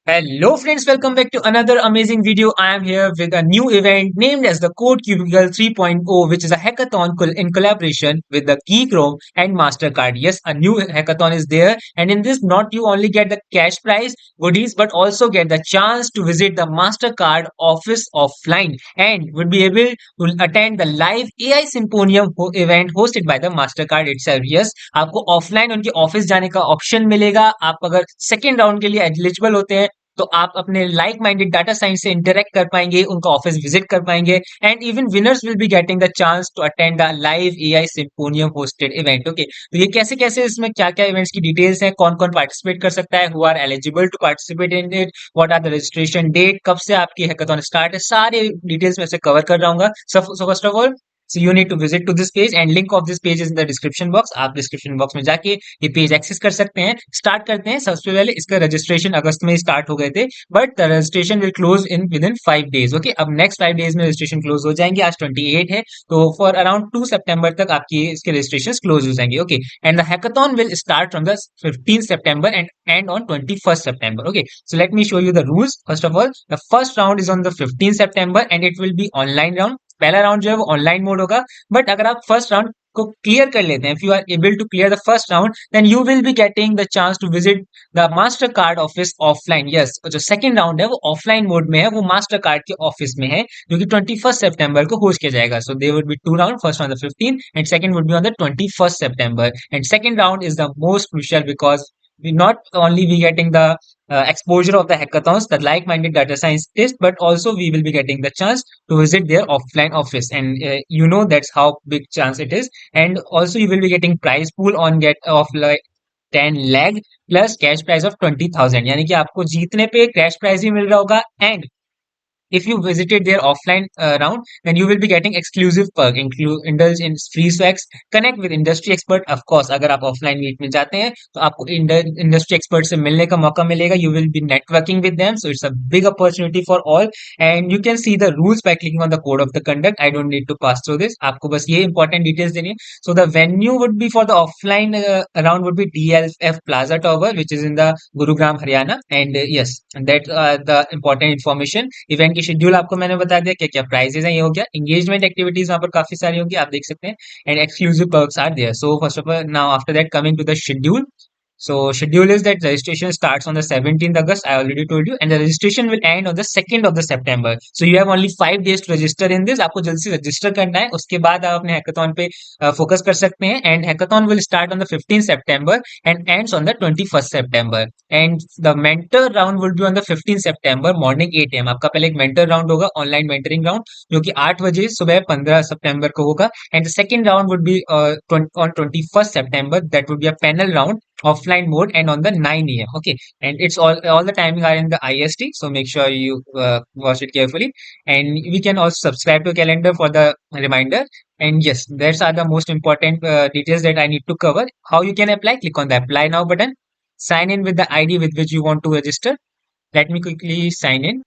Hello friends, welcome back to another amazing video. I am here with a new event named as the Code Cubicle 3.0, which is a hackathon in collaboration with the Keychrome and MasterCard. Yes, a new hackathon is there, and in this, not you only get the cash prize goodies, but also get the chance to visit the MasterCard office offline and would be able to attend the live AI Symposium event hosted by the MasterCard itself. Yes, आपको offline उनके office जाने का option मिलेगा. आप अगर second round के लिए eligible होते हैं तो आप अपने लाइक माइंडेड डाटा साइंस से इंटरेक्ट कर पाएंगे, उनका ऑफिस विजिट कर पाएंगे and even winners will be getting the chance to attend the live AI symposium hosted event. Okay, तो ये कैसे कैसे इसमें क्या क्या इवेंट्स की डिटेल्स हैं, कौन कौन पार्टिसिपेट कर सकता है, who are eligible to participate in it, what are the registration date, कब से आपकी हैकाथॉन स्टार्ट है, सारे डिटेल्स में से कवर कर रहा हूँ. सो first of all, so you need to visit to this page and link of this page is in the description box. आप डिस्क्रिप्शन बॉक्स में जाके ये पेज एक्सेस कर सकते हैं. स्टार्ट करते हैं. सबसे पहले इसका रजिस्ट्रेशन अगस्त में स्टार्ट हो गए थे, but the registration will close in with in 5 days. Okay, अब नेक्स्ट 5 days में रजिस्ट्रेशन क्लोज हो जाएंगे. आज 28 है, तो फॉर अराउंड 2 सितंबर तक आपकी इसके रजिस्ट्रेशन क्लोज हो जाएंगे. Okay, and the hackathon will start from the 15 September and and on 21 September. Okay, so let me show you the rules. First of all, the first round is on the 15 September and it will be online round. पहला round जो है वो online mode होगा, but अगर आप first round को clear कर लेते हैं, if you are able to clear the first round, then you will be getting the chance to visit the Mastercard office offline. Yes, जो सेकंड राउंड है वो ऑफलाइन मोड में है, वो मास्टर कार्ड के ऑफिस में है, जो कि 21 सितंबर को होस्ट किया जाएगा. So there would be two round, first on the 15 and second would be on the 21 सितंबर. And second round is the most crucial because we not only be getting the exposure of the hackathons, the like-minded data scientists, but also we will be getting the chance to visit their offline office, and that's how big chance it is. And also you will be getting prize pool on get of like 10 lakh plus cash prize of 20,000. यानी कि आपको जीतने पे cash prize भी मिल रहा होगा. And if you visited their offline round, then you will be getting exclusive perk, include indulge in free swags, connect with industry expert. Of course, अगर आप offline meet में जाते हैं तो आपको industry expert से मिलने का मौका मिलेगा. You will be networking with them, so it's a big opportunity for all. And you can see the rules by clicking on the code of the conduct. I don't need to pass through this. आपको बस ये important details देनी है. So the venue would be for the offline round would be DLF Plaza Tower, which is in the Gurugram, Haryana. And yes, that the important information. Event की schedule आपको मैंने बता दिया, क्या क्या प्राइजेस हैं. ये हो गया. एंगेजमेंट एक्टिविटीज वहां पर काफी सारी होंगी, आप देख सकते हैं. And exclusive perks are there. So first of all, now after that, coming to the schedule. So schedule is that registration starts on the 17th August. I already told you, and the registration will end on the 2nd of the September. So you have only 5 days to register in this. आपको जल्दी से register करना है, उसके बाद आप अपने hackathon पे फोकस कर सकते हैं. And hackathon will start on the 15 September and ends on the 21st September. And the mentor round will be on the 15 September morning 8 am. आपका पहले एक mentor round होगा, ऑनलाइन मेंटरिंग राउंड, जो कि 8 बजे सुबह 15 सितंबर को होगा. And the second round would be on 21st September. That would be a panel round, offline mode, and on the 9 a.m. Okay, and it's all the timing are in the IST, so make sure you watch it carefully. And we can also subscribe to calendar for the reminder. And yes, that's are the most important details that I need to cover. How you can apply? Click on the apply now button. Sign in with the ID with which you want to register. Let me quickly sign in.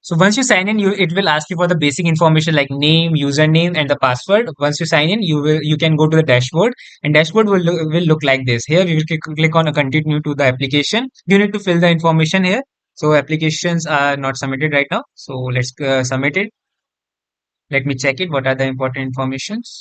So once you sign in, it will ask you for the basic information like name, username, and the password. Once you sign in, you can go to the dashboard, and dashboard will look like this. Here we will click on a continue to the application. You need to fill the information here. So applications are not submitted right now. So let's submit it. Let me check it. What are the important informations?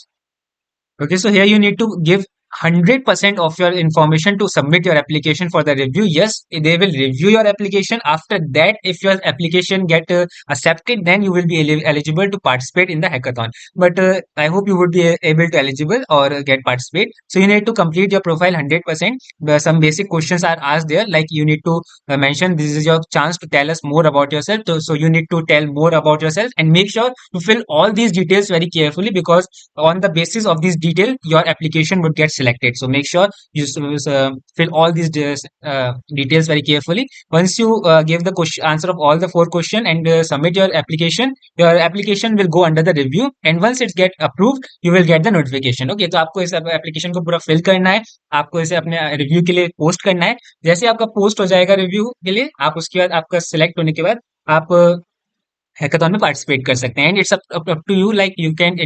Okay, so here you need to give 100% of your information to submit your application for the review. Yes, they will review your application. After that, if your application get accepted, then you will be eligible to participate in the hackathon. But I hope you would be able to eligible or get participate. So you need to complete your profile 100%. Some basic questions are asked there, like you need to mention this is your chance to tell us more about yourself. So you need to tell more about yourself and make sure to fill all these details very carefully, because on the basis of this detail your application would get selected. So make sure you fill all these details very carefully. Once you give the answer of all the 4 questions and submit your application will go under the review, and once it get approved you will get the notification. Okay, तो आपको इस application को पूरा fill करना है, आपको इसे अपने रिव्यू के लिए पोस्ट करना है. जैसे आपका पोस्ट हो जाएगा रिव्यू के लिए, आप उसके बाद आपका सिलेक्ट होने के बाद आप हैकाथॉन में पार्टिसिपेट कर सकते हैं and it's up to you like you can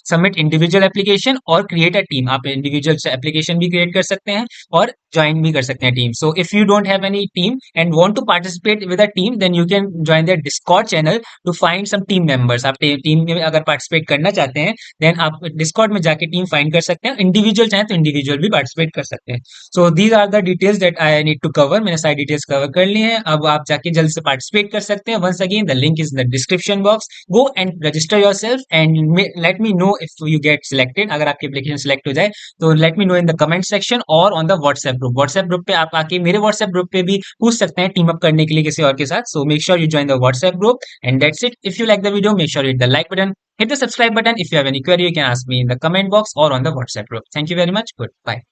submit individual application और क्रिएट अ टीम। आप इंडिविजुअल एप्लीकेशन भी क्रिएट कर सकते हैं और ज्वाइन भी कर सकते हैं team. So if you don't have any team and want to participate with a team then you can join their Discord channel to find some team members. आप टीम में अगर पार्टिसिपेट करना चाहते हैं देन आप डिस्कॉर्ड में जाके team find कर सकते हैं। इंडिविजुअल चाहें तो इंडिविजुअल भी पार्टिसिपेट कर सकते हैं। So these are the details that I need to cover. मैंने सारी डिटेल्स कवर कर ली हैं। अब आप जाके जल्द से पार्टिसिपेट कर सकते हैं। Once again the link is in the description box. Go and register yourself and let me know if you get selected. अगर आपकी एप्लीकेशन सिलेक्ट हो जाए तो let me know in the comment section और on the WhatsApp group. WhatsApp group पे आप आके मेरे व्हाट्सएप ग्रुप पे भी पूछ सकते हैं टीम अप करने के लिए किसी और के साथ। So make sure you join the WhatsApp group and that's it. If you like the video, make sure you hit the like button, hit the subscribe button. If you have any query, you can ask me in the comment box or on the WhatsApp group. Thank you very much. Goodbye.